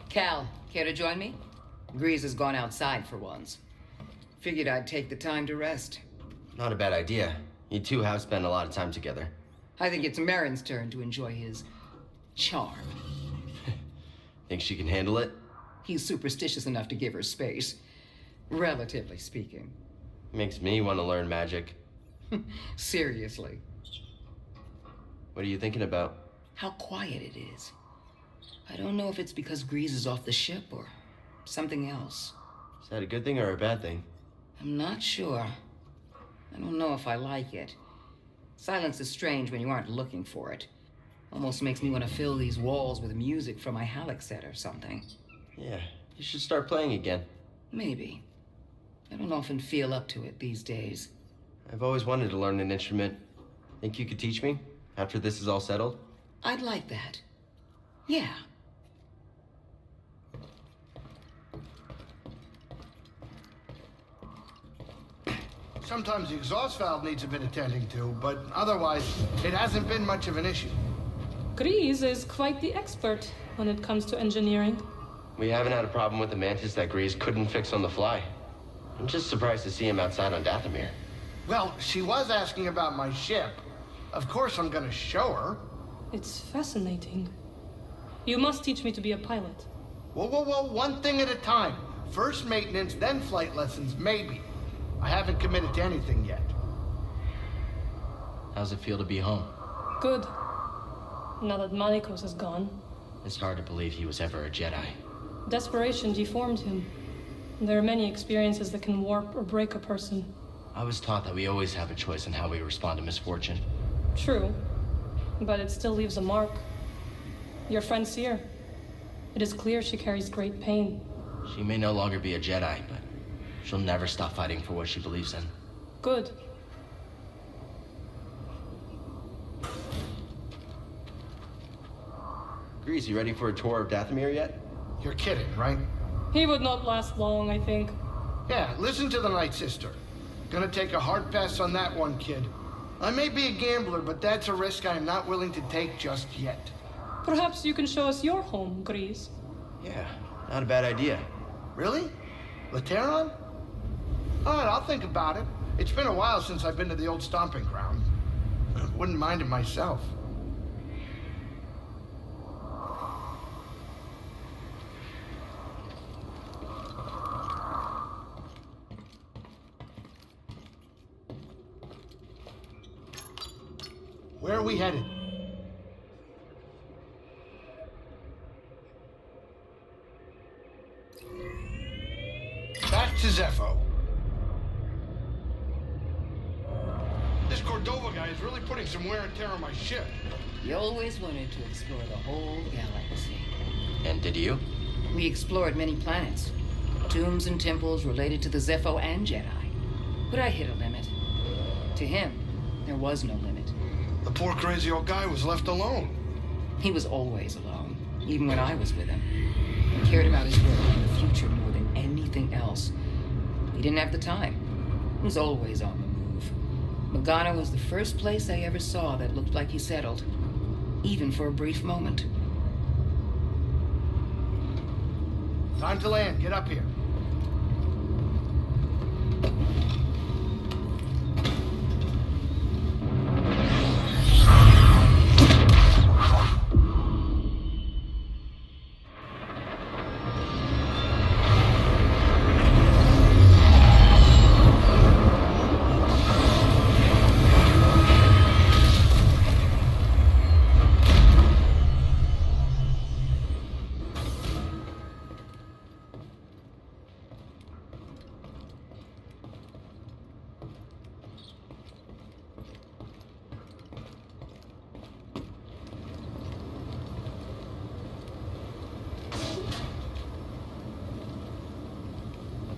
Cal, care to join me? Grease has gone outside for once. Figured I'd take the time to rest. Not a bad idea. You two have spent a lot of time together. I think it's Merrin's turn to enjoy his charm. Think she can handle it? He's superstitious enough to give her space, relatively speaking. Makes me want to learn magic. Seriously. What are you thinking about? How quiet it is. I don't know if it's because Grease is off the ship or something else. Is that a good thing or a bad thing? I'm not sure. I don't know if I like it. Silence is strange when you aren't looking for it. Almost makes me want to fill these walls with music from my Halleck set or something. Yeah, you should start playing again. Maybe. I don't often feel up to it these days. I've always wanted to learn an instrument. Think you could teach me after this is all settled? I'd like that. Yeah. Sometimes the exhaust valve needs a bit attending to, but otherwise, it hasn't been much of an issue. Grease is quite the expert when it comes to engineering. We haven't had a problem with the Mantis that Grease couldn't fix on the fly. I'm just surprised to see him outside on Dathomir. Well, she was asking about my ship. Of course I'm gonna show her. It's fascinating. You must teach me to be a pilot. Whoa, one thing at a time. First maintenance, then flight lessons, maybe. I haven't committed to anything yet. How's it feel to be home? Good. Now that Malikos is gone. It's hard to believe he was ever a Jedi. Desperation deformed him. There are many experiences that can warp or break a person. I was taught that we always have a choice in how we respond to misfortune. True. But it still leaves a mark. Your friend Seer. It is clear she carries great pain. She may no longer be a Jedi, but she'll never stop fighting for what she believes in. Good. Grease, you ready for a tour of Dathomir yet? You're kidding, right? He would not last long, I think. Yeah, listen to the Night Sister. Gonna take a hard pass on that one, kid. I may be a gambler, but that's a risk I'm not willing to take just yet. Perhaps you can show us your home, Grease. Yeah, not a bad idea. Really? Lateron? All right, I'll think about it. It's been a while since I've been to the old stomping ground. Wouldn't mind it myself. Where are we headed? Back to Zepho. This Cordova guy is really putting some wear and tear on my ship. You always wanted to explore the whole galaxy. And did you? We explored many planets. Tombs and temples related to the Zepho and Jedi. But I hit a limit. To him, there was no limit. The poor crazy old guy was left alone. He was always alone, even when I was with him. He cared about his work and the future more than anything else. He didn't have the time. He was always on the move. Magana was the first place I ever saw that looked like he settled, even for a brief moment. Time to land. Get up here.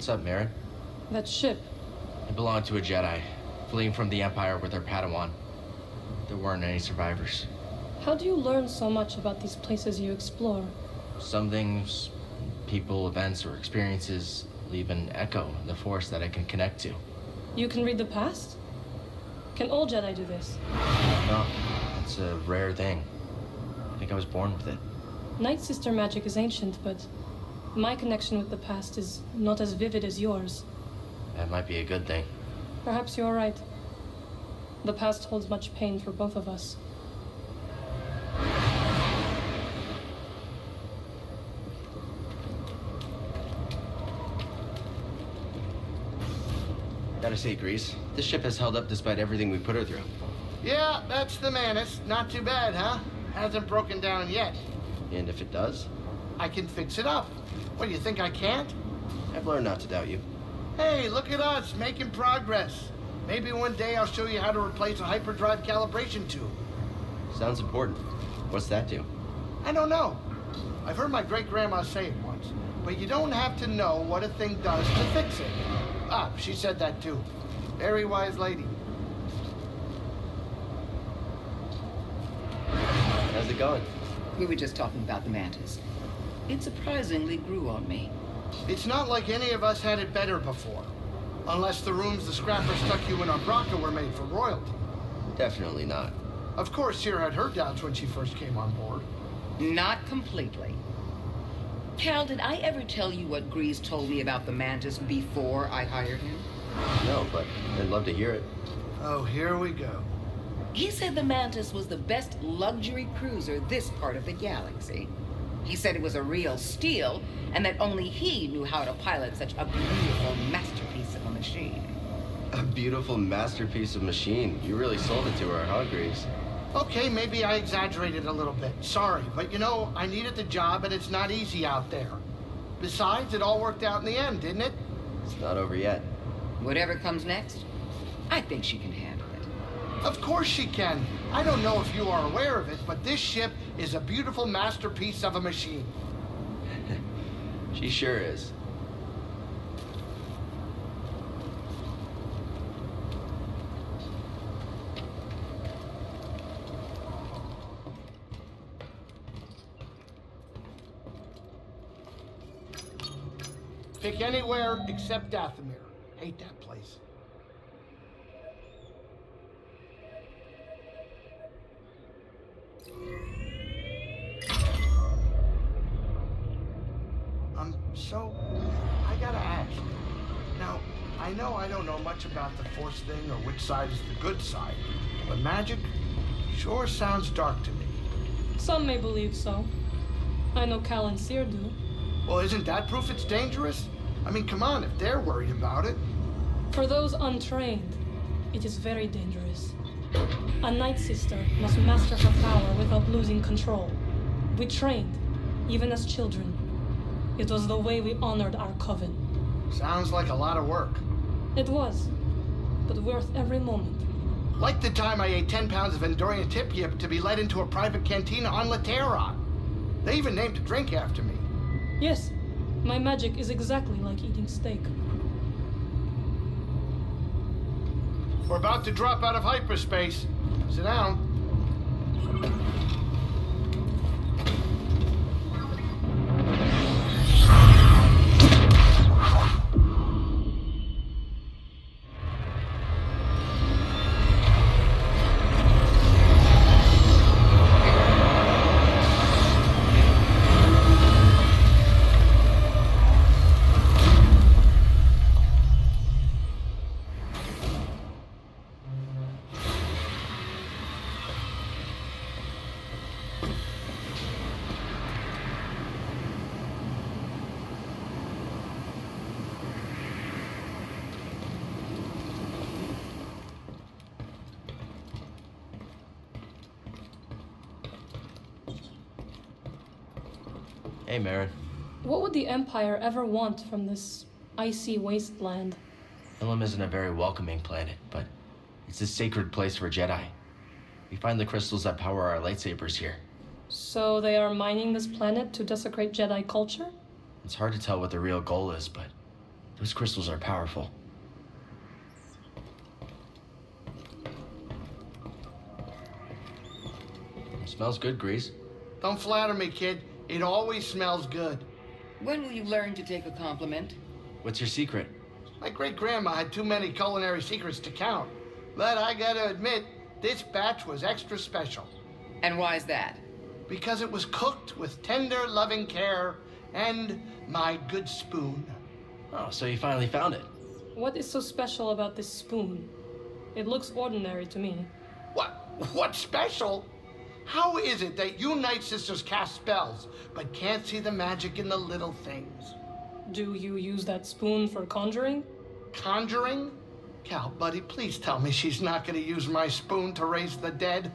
What's up, Merrin? That ship. It belonged to a Jedi, fleeing from the Empire with her Padawan. There weren't any survivors. How do you learn so much about these places you explore? Some things, people, events, or experiences leave an echo in the Force that I can connect to. You can read the past? Can all Jedi do this? No, it's a rare thing. I think I was born with it. Night Sister magic is ancient, but my connection with the past is not as vivid as yours. That might be a good thing. Perhaps you're right. The past holds much pain for both of us. Gotta say, Grease, this ship has held up despite everything we put her through. Yeah, that's the Mantis. Not too bad, huh? Hasn't broken down yet. And if it does, I can fix it up. What, do you think I can't? I've learned not to doubt you. Hey, look at us, making progress. Maybe one day I'll show you how to replace a hyperdrive calibration tube. Sounds important. What's that do? I don't know. I've heard my great-grandma say it once, but you don't have to know what a thing does to fix it. Ah, she said that too. Very wise lady. How's it going? We were just talking about the Mantis. It surprisingly grew on me. It's not like any of us had it better before. Unless the rooms the scrapper stuck you in on Braca were made for royalty. Definitely not. Of course, Sierra had her doubts when she first came on board. Not completely. Cal, did I ever tell you what Grease told me about the Mantis before I hired him? No, but I'd love to hear it. Oh, here we go. He said the Mantis was the best luxury cruiser this part of the galaxy. He said it was a real steal, and that only he knew how to pilot such a beautiful masterpiece of a machine. A beautiful masterpiece of machine. You really sold it to her, huh, Grease? Okay, maybe I exaggerated a little bit. Sorry, but you know, I needed the job and it's not easy out there. Besides, it all worked out in the end, didn't it? It's not over yet. Whatever comes next, I think she can handle it. Of course she can. I don't know if you are aware of it, but this ship is a beautiful masterpiece of a machine. She sure is. Pick anywhere except Dathomir. Hate that place. I gotta ask. Now, I know I don't know much about the Force thing or which side is the good side, but magic sure sounds dark to me. Some may believe so. I know Cal and Seer do. Well, isn't that proof it's dangerous? I mean, come on, if they're worried about it. For those untrained, it is very dangerous. A Night Sister must master her power without losing control. We trained, even as children. It was the way we honored our coven. Sounds like a lot of work. It was, but worth every moment. Like the time I ate 10 pounds of Endorian tip yip to be led into a private cantina on Laterra. They even named a drink after me. Yes, my magic is exactly like eating steak. We're about to drop out of hyperspace. Sit down. Hey, Merrin. What would the Empire ever want from this icy wasteland? Ilum isn't a very welcoming planet, but it's a sacred place for Jedi. We find the crystals that power our lightsabers here. So they are mining this planet to desecrate Jedi culture? It's hard to tell what the real goal is, but those crystals are powerful. Smells good, Grease. Don't flatter me, kid. It always smells good. When will you learn to take a compliment? What's your secret? My great-grandma had too many culinary secrets to count. But I gotta admit, this batch was extra special. And why's that? because it was cooked with tender, loving care and my good spoon. Oh, so you finally found it. What is so special about this spoon? It looks ordinary to me. What's special? How is it that you Night Sisters cast spells, but can't see the magic in the little things? Do you use that spoon for conjuring? Conjuring? Cal, buddy, please tell me she's not going to use my spoon to raise the dead.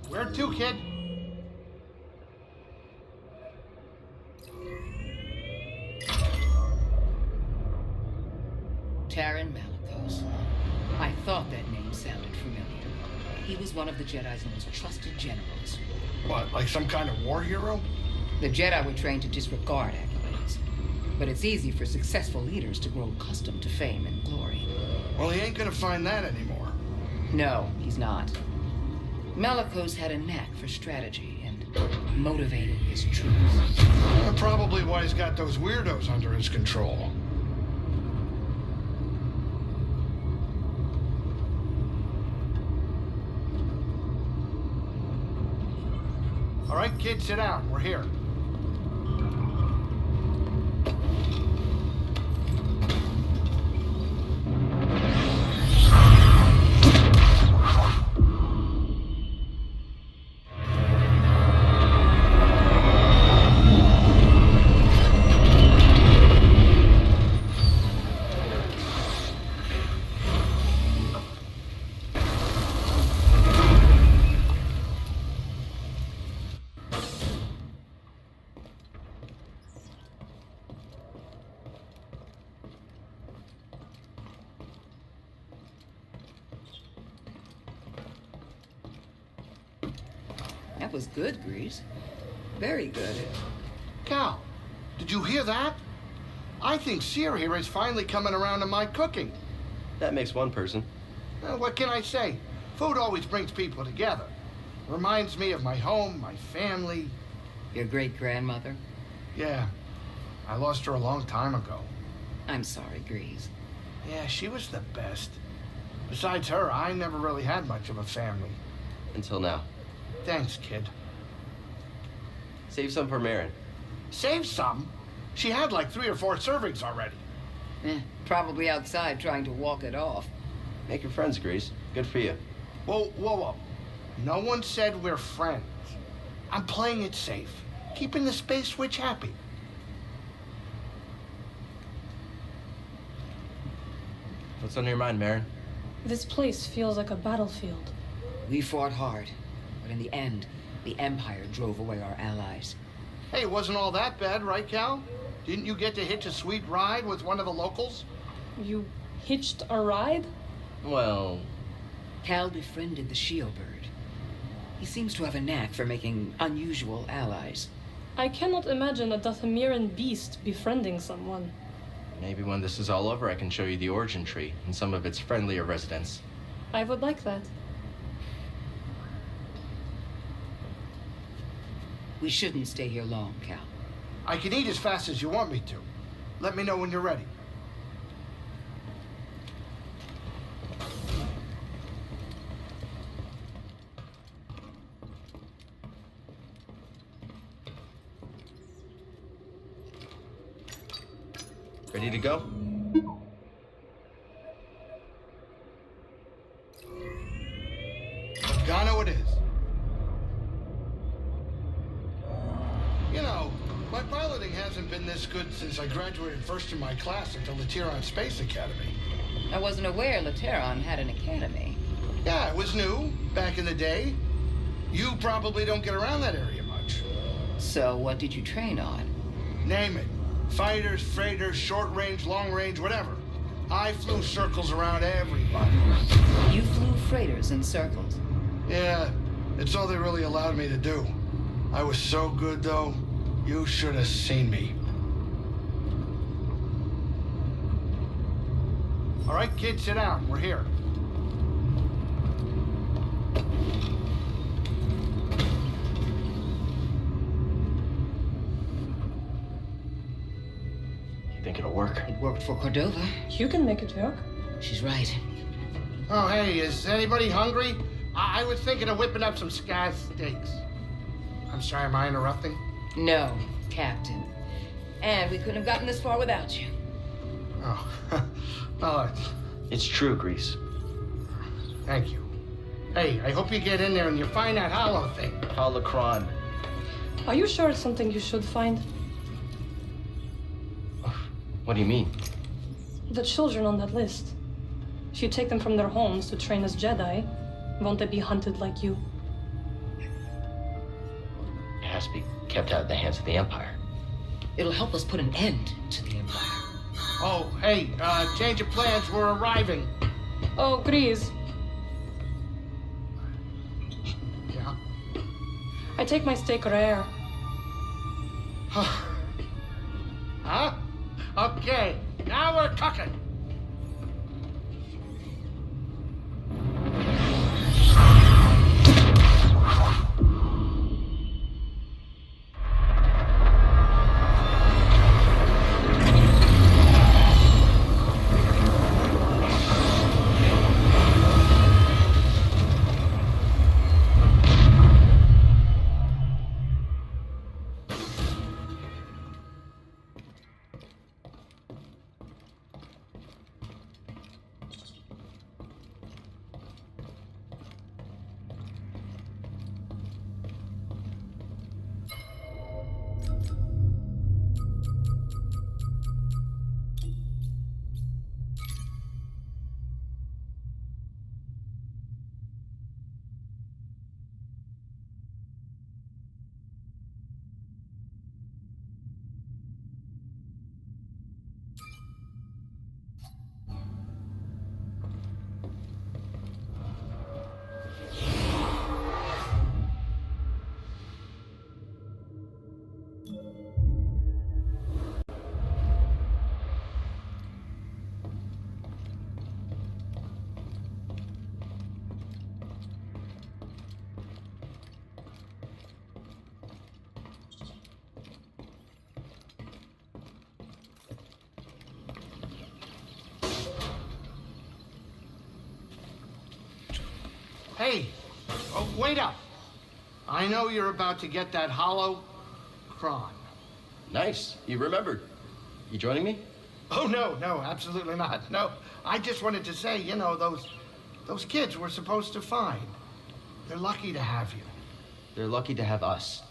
Where to, kid? Taran Malicos. I thought that name sounded familiar. He was one of the Jedi's most trusted generals. What, like some kind of war hero? The Jedi were trained to disregard accolades. But it's easy for successful leaders to grow accustomed to fame and glory. Well, he ain't gonna find that anymore. No, he's not. Malicos had a knack for strategy and motivating his troops. Probably why he's got those weirdos under his control. All right, kids, sit down. We're here. That was good, Grease. Very good. Cal, did you hear that? I think Seer here is finally coming around to my cooking. That makes one person. What can I say? Food always brings people together. Reminds me of my home, my family. Your great-grandmother? Yeah, I lost her a long time ago. I'm sorry, Grease. Yeah, she was the best. Besides her, I never really had much of a family. Until now. Thanks, kid. Save some for Merrin. Save some? She had like 3 or 4 servings already. Probably outside trying to walk it off. Make your friends, Grease. Good for you. Whoa, whoa, whoa. No one said we're friends. I'm playing it safe, keeping the Space Witch happy. What's on your mind, Merrin? This place feels like a battlefield. We fought hard, but in the end, the Empire drove away our allies. Hey, it wasn't all that bad, right, Cal? Didn't you get to hitch a sweet ride with one of the locals? You hitched a ride? Well, Cal befriended the Shipboard. He seems to have a knack for making unusual allies. I cannot imagine a Dathomirian beast befriending someone. maybe when this is all over, I can show you the origin tree and some of its friendlier residents. I would like that. We shouldn't stay here long, Cal. I can eat as fast as you want me to. Let me know when you're ready. Ready to go? Organo it is. You know, my piloting hasn't been this good since I graduated first in my class at the Lateran Space Academy. I wasn't aware Lateran had an academy. Yeah, it was new, back in the day. You probably don't get around that area much. So what did you train on? Name it. Fighters, freighters, short range, long range, whatever. I flew circles around everybody. You flew freighters in circles. Yeah, it's all they really allowed me to do. I was so good, though. You should have seen me. All right, kids, sit down. We're here. it'll work. It worked for Cordova. You can make it work. She's right. Oh, hey, is anybody hungry? I was thinking of whipping up some scaz steaks. I'm sorry, am I interrupting? No, Captain. And we couldn't have gotten this far without you. Oh, well, It's true, Grease. thank you. Hey, I hope you get in there and you find that hollow thing. Holocron. Are you sure it's something you should find? What do you mean? The children on that list. If you take them from their homes to train as Jedi, won't they be hunted like you? It has to be kept out of the hands of the Empire. It'll help us put an end to the Empire. Oh, hey, change of plans, we're arriving. Oh, Grease. Yeah? I take my steak rare. Huh? Okay, now we're cooking. Hey, oh, wait up. I know you're about to get that Holocron. Nice. You remembered. You joining me? Oh, no, absolutely not. No, I just wanted to say, you know, those kids we're supposed to find. They're lucky to have you. They're lucky to have us.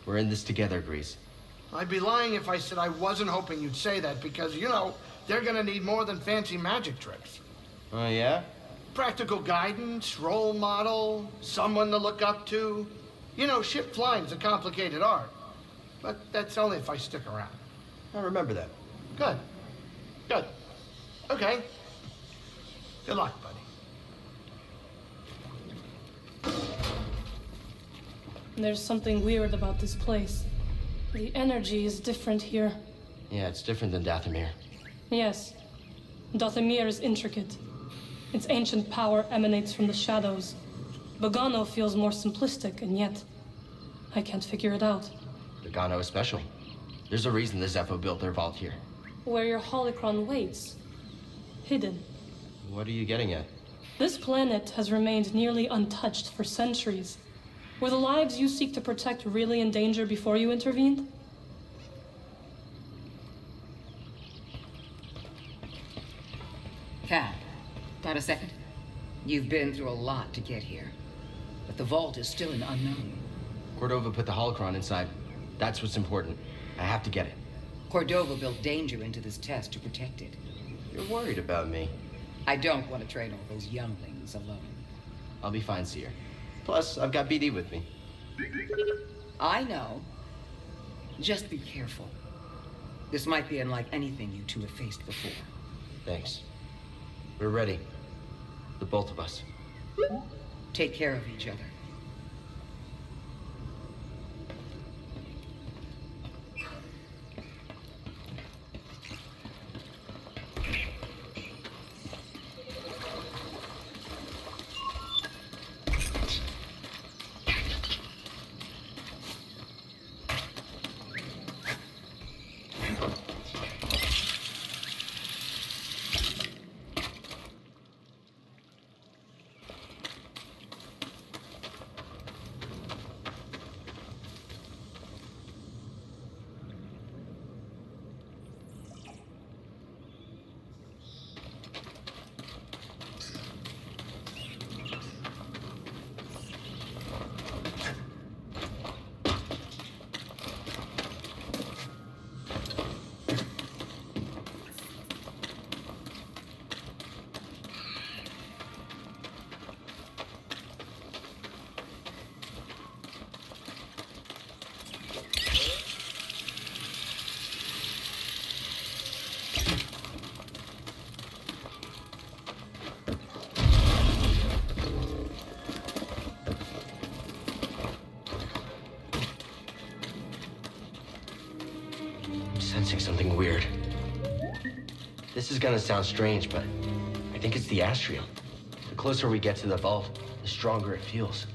We're in this together, Grease. I'd be lying if I said I wasn't hoping you'd say that because, you know, they're gonna need more than fancy magic tricks. Oh, yeah? Practical guidance, role model, someone to look up to. You know, ship flying's a complicated art. But that's only if I stick around. I remember that. Good. Okay. Good luck, buddy. There's something weird about this place. The energy is different here. Yeah, it's different than Dathomir. Yes. Dathomir is intricate. Its ancient power emanates from the shadows. Bogano feels more simplistic, and yet I can't figure it out. Bogano is special. There's a reason the Zepho built their vault here. Where your holocron waits. Hidden. What are you getting at? This planet has remained nearly untouched for centuries. Were the lives you seek to protect really in danger before you intervened? Cat, got a second? You've been through a lot to get here. But the vault is still an unknown. Cordova put the holocron inside. That's what's important. I have to get it. Cordova built danger into this test to protect it. You're worried about me. I don't want to train all those younglings alone. I'll be fine, Seer. Plus, I've got BD with me. I know. Just be careful. This might be unlike anything you two have faced before. Thanks. We're ready. The both of us. Take care of each other. This is gonna sound strange, but I think it's the astrium. The closer we get to the vault, the stronger it feels.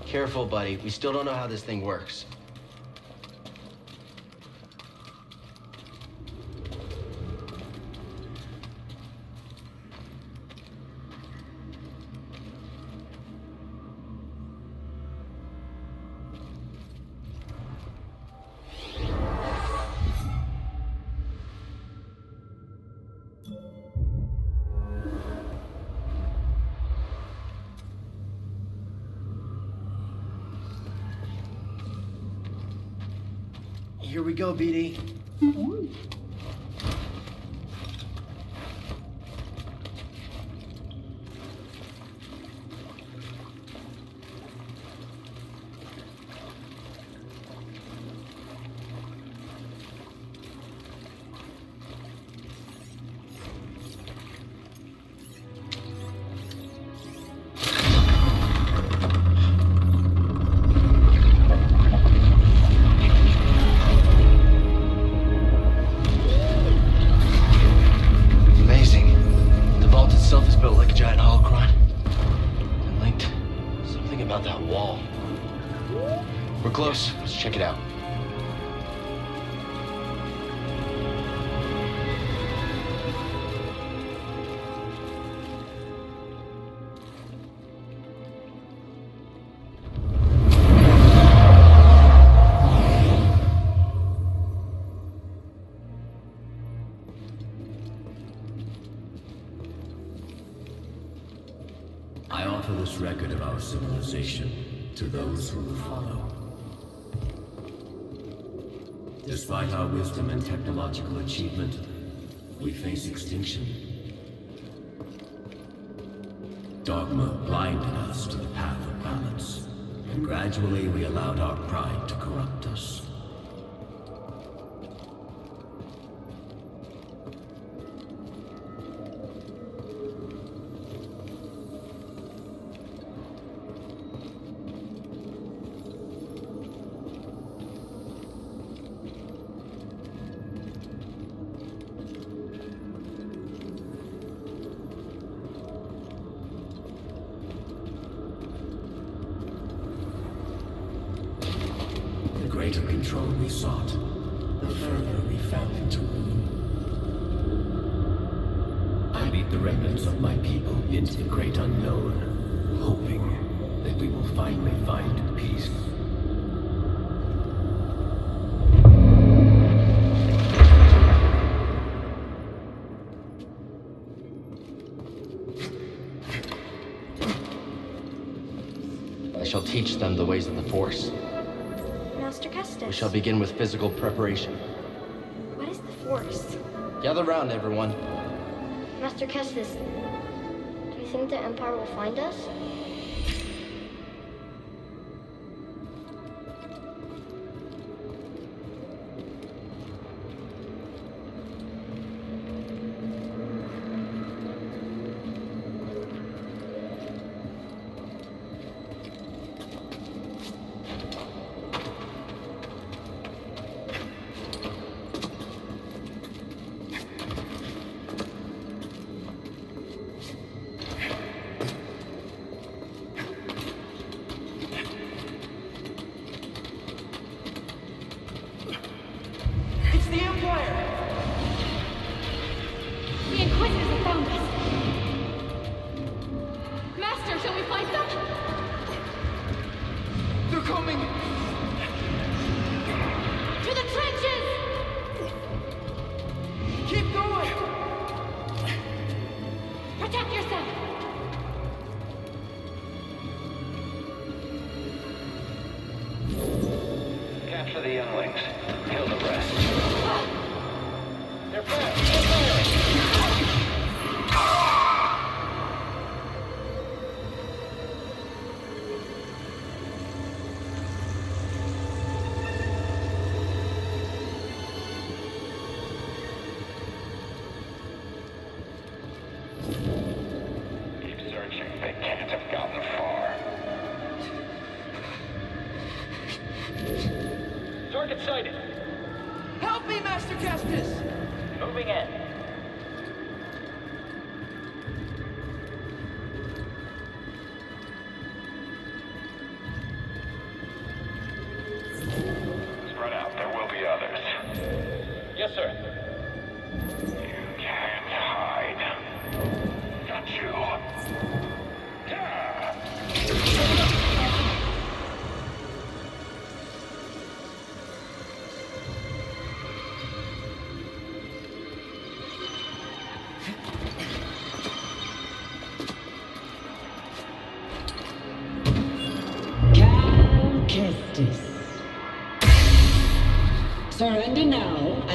Careful, buddy. We still don't know how this thing works. Here we go, BD. Close. Let's check it out. I offer this record of our civilization to those who will follow. Despite our wisdom and technological achievement, we face extinction. Dogma blinded us to the path of balance, and gradually we allowed our pride to corrupt us. The greater control we sought, the further we fell into ruin. I lead the remnants of my people into the great unknown, hoping that we will finally find peace. I shall teach them the ways of the Force. Master Kestis. We shall begin with physical preparation. What is the Force? Gather round, everyone. Master Kestis, do you think the Empire will find us? The Inquisitors have found us! Master, shall we find them? They're coming! To the trenches! Keep going! Protect yourself! Capture the younglings. Kill the rest. They're back! Keep searching. They can't have gotten far. Target sighted. Help me, Master Kestis!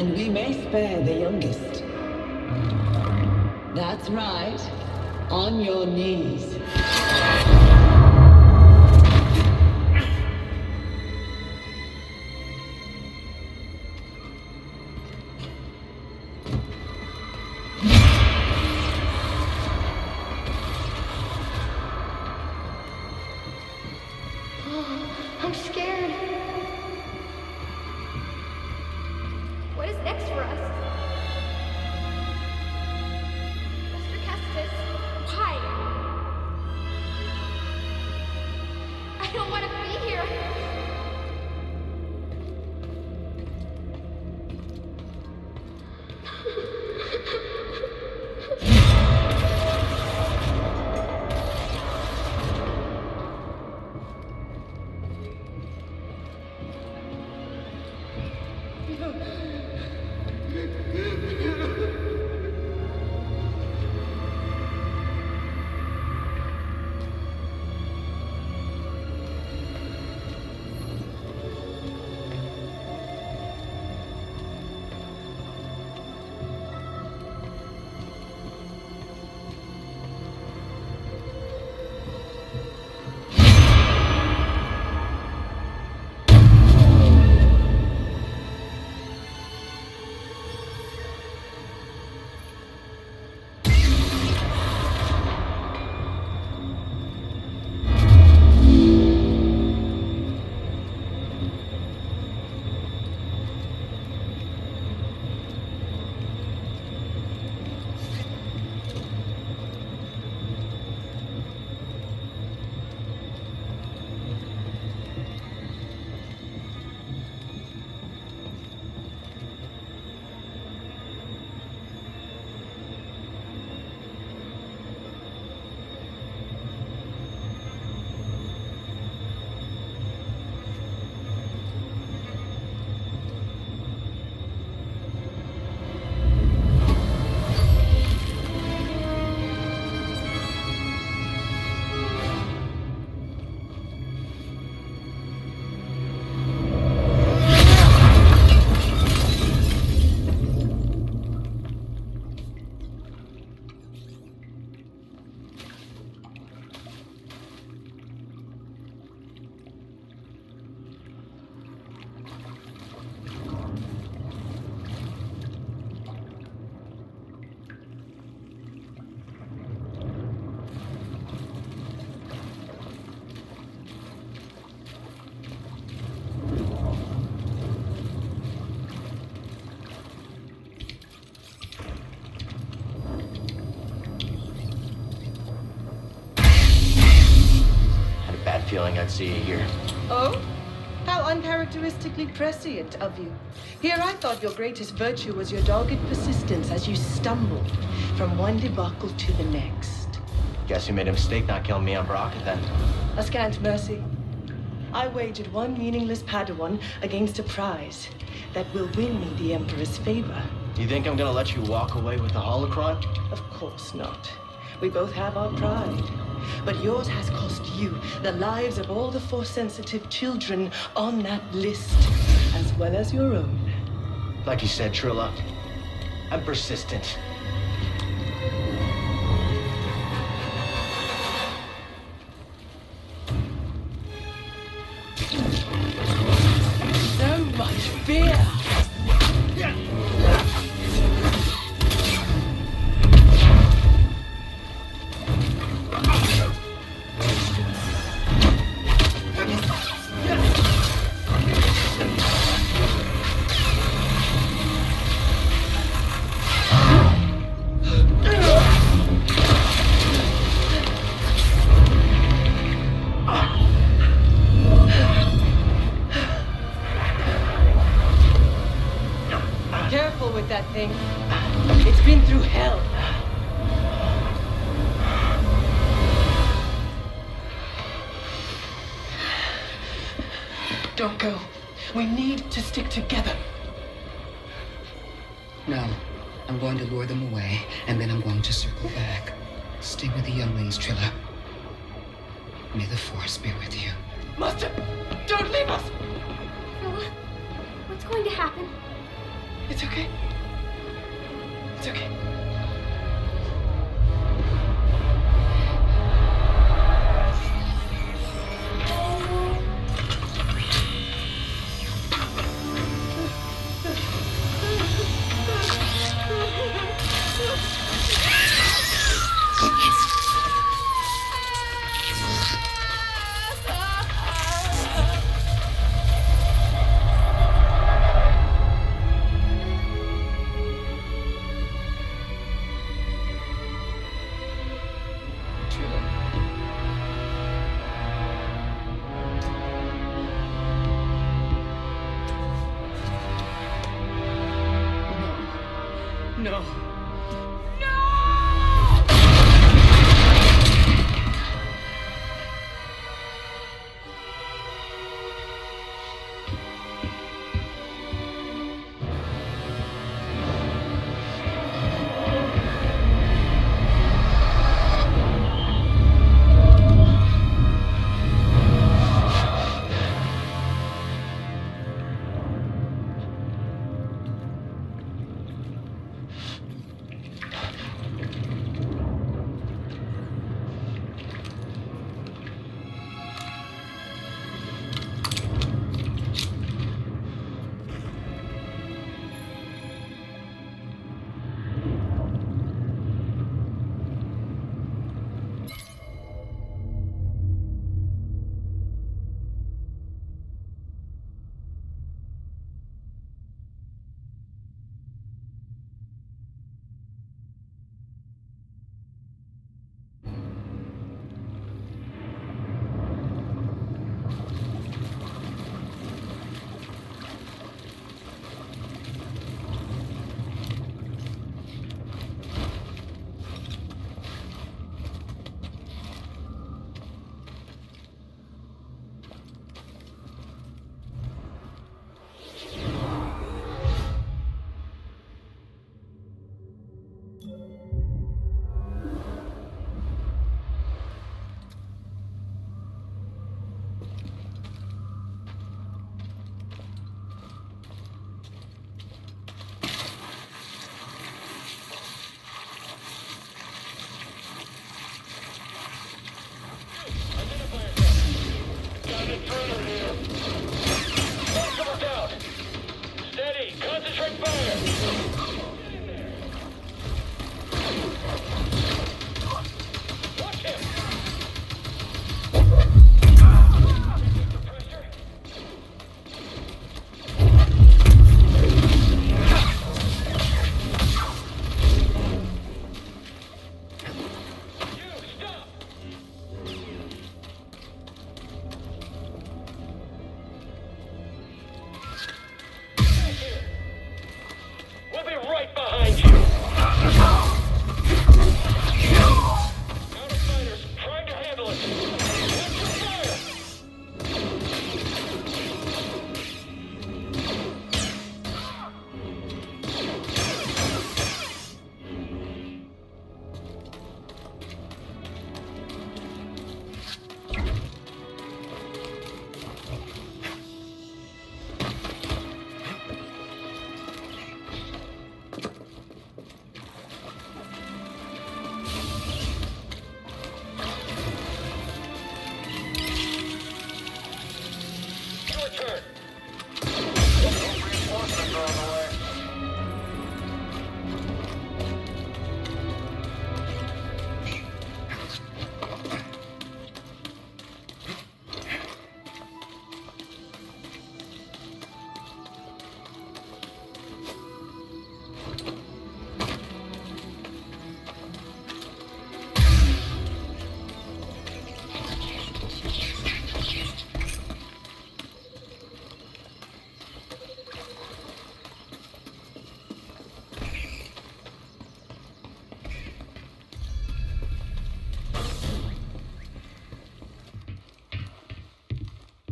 and we may spare the youngest. That's right. On your knees. I'm scared. What is next for us? Mr. Kestis, why? I don't want to be here. Feeling I'd see you here. Oh? How uncharacteristically prescient of you. Here I thought your greatest virtue was your dogged persistence as you stumbled from one debacle to the next. Guess you made a mistake not killing me on Baraka then. A scant mercy. I wagered one meaningless Padawan against a prize that will win me the Emperor's favor. You think I'm gonna let you walk away with the Holocron? Of course not. We both have our pride. But yours has cost you the lives of all the Force-sensitive children on that list, as well as your own. Like you said, Trilla, I'm persistent. So much fear! That thing. It's been through hell. Don't go. We need to stick together. No. I'm going to lure them away, and then I'm going to circle back. Stay with the younglings, Trilla. May the Force be with you. Master, don't leave us! Trilla, what's going to happen? It's okay. It's okay. No.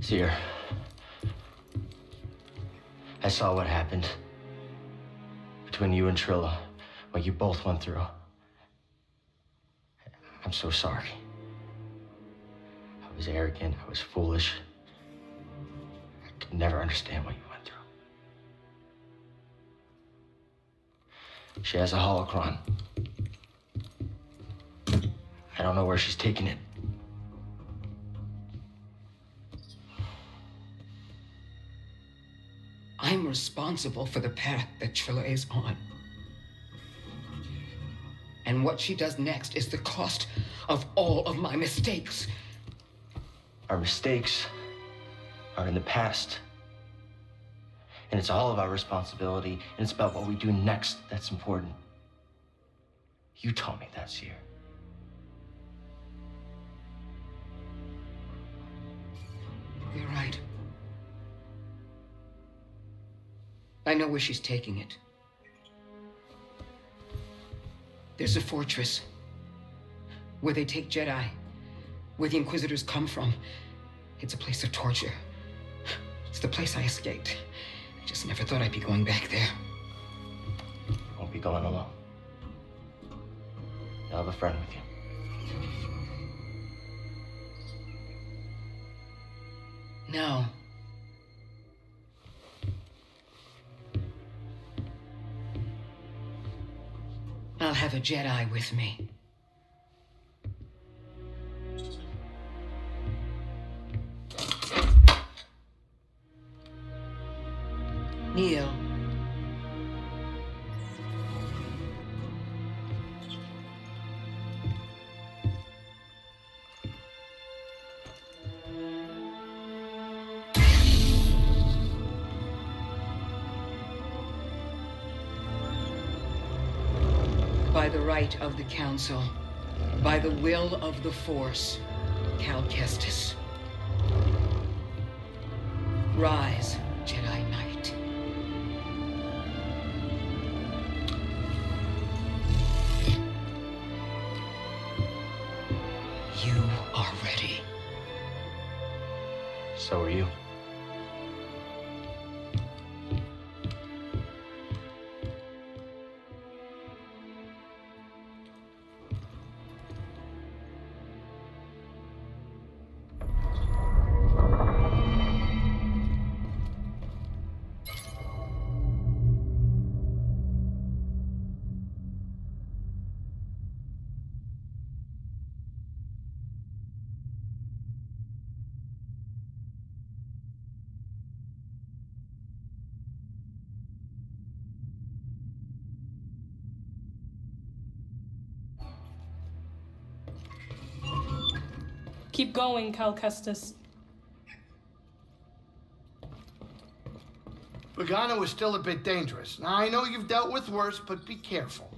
Seer, I saw what happened between you and Trilla, what you both went through. I'm so sorry. I was arrogant, I was foolish. I could never understand what you went through. She has a holocron. I don't know where she's taking it. I'm responsible for the path that Trilla is on. And what she does next is the cost of all of my mistakes. Our mistakes are in the past. And it's all of our responsibility, and it's about what we do next that's important. You told me that, Seer. You're right. I know where she's taking it. There's a fortress where they take Jedi, where the Inquisitors come from. It's a place of torture. It's the place I escaped. I just never thought I'd be going back there. You won't be going alone. You'll have a friend with you. No. I'll have a Jedi with me. Neil. By the right of the Council, by the will of the Force, Cal Kestis. Rise, Jedi Knight. You are ready. So are you. Keep going, Cal Kestis. Bogano is still a bit dangerous. Now, I know you've dealt with worse, but be careful.